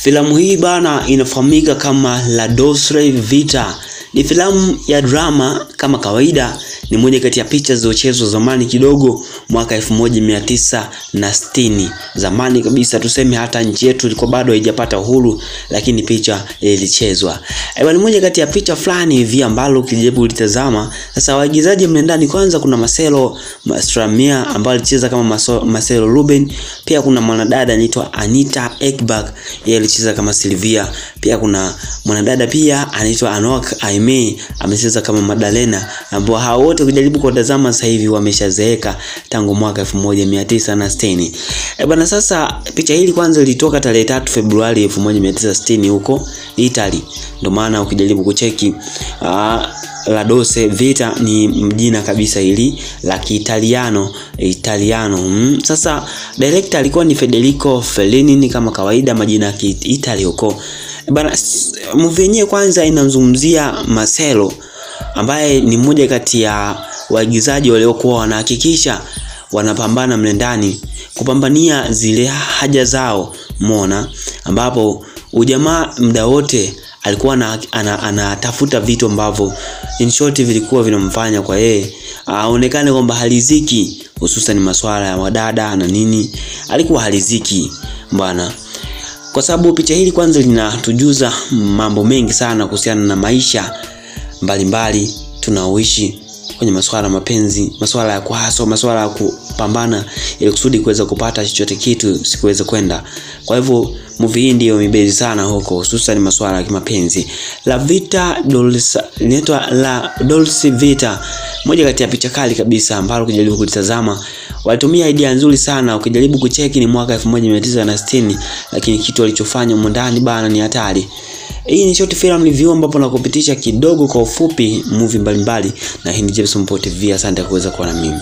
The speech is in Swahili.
Filamu hii bana inafahamika kama La Dolce Vita. Ni filamu ya drama kama kawaida, ni moja kati ya picha zilizochezwa zamani kidogo mwaka 1960. Zamani kabisa, tuseme hata nchi yetu ilikuwa bado haijapata uhuru, lakini picha ilichezwa. Ni moja kati ya picha fulani hivi ambalo ukijaribu kulitazama. Sasa waigizaji mle ndani, kwanza kuna Marcelo Mastroianni ambaye alicheza kama Marcelo Ruben, pia kuna mwanadada anaitwa Anita Ekberg, yeye alicheza kama Sylvia, pia kuna mwanadada pia anaitwa Anouk Aimee amecheza kama Madalena, ambao hao wote ukijaribu kutazama sasa hivi wameshazeeka tangu mwaka 1960. Bana, sasa picha hili kwanza ilitoka tarehe 3 Februari 1960 huko Italy. Ndio maana ukijaribu kucheki La Dolce Vita ni mjina kabisa hili la Kiitaliano. Sasa director alikuwa ni Federico Fellini, ni kama kawaida majina ya Italy huko. Bana, movie yenyewe kwanza inamzungumzia Marcelo ambaye ni mmoja kati ya waigizaji waliokuwa wanahakikisha wanapambana mle ndani kupambania zile haja zao, umeona, ambapo ujamaa muda wote alikuwa anatafuta vitu ambavyo in short vilikuwa vinamfanya kwa yeye aonekane kwamba haliziki, hususan masuala ya wadada na nini, alikuwa haliziki bwana. Kwa sababu picha hili kwanza linatujuza mambo mengi sana kuhusiana na maisha mbalimbali tunaoishi kwenye masuala mapenzi, masuala ya kuhaso, masuala ya kupambana ili kusudi kuweza kupata chochote kitu sikuweza kwenda. Kwa hivyo movie hii ndio imebezi sana huko, hususan masuala ya kimapenzi. La Dolce Vita, moja kati ya picha kali kabisa ambalo ukijaribu kutazama walitumia idea nzuri sana. Ukijaribu kucheki ni mwaka 1960, lakini kitu walichofanya huko ndani bana ni hatari. Hii ni short film review ambapo nakupitisha kidogo kwa ufupi movie mbalimbali, na hii ni Jepson TV. Asante kuweza kuwa na mimi.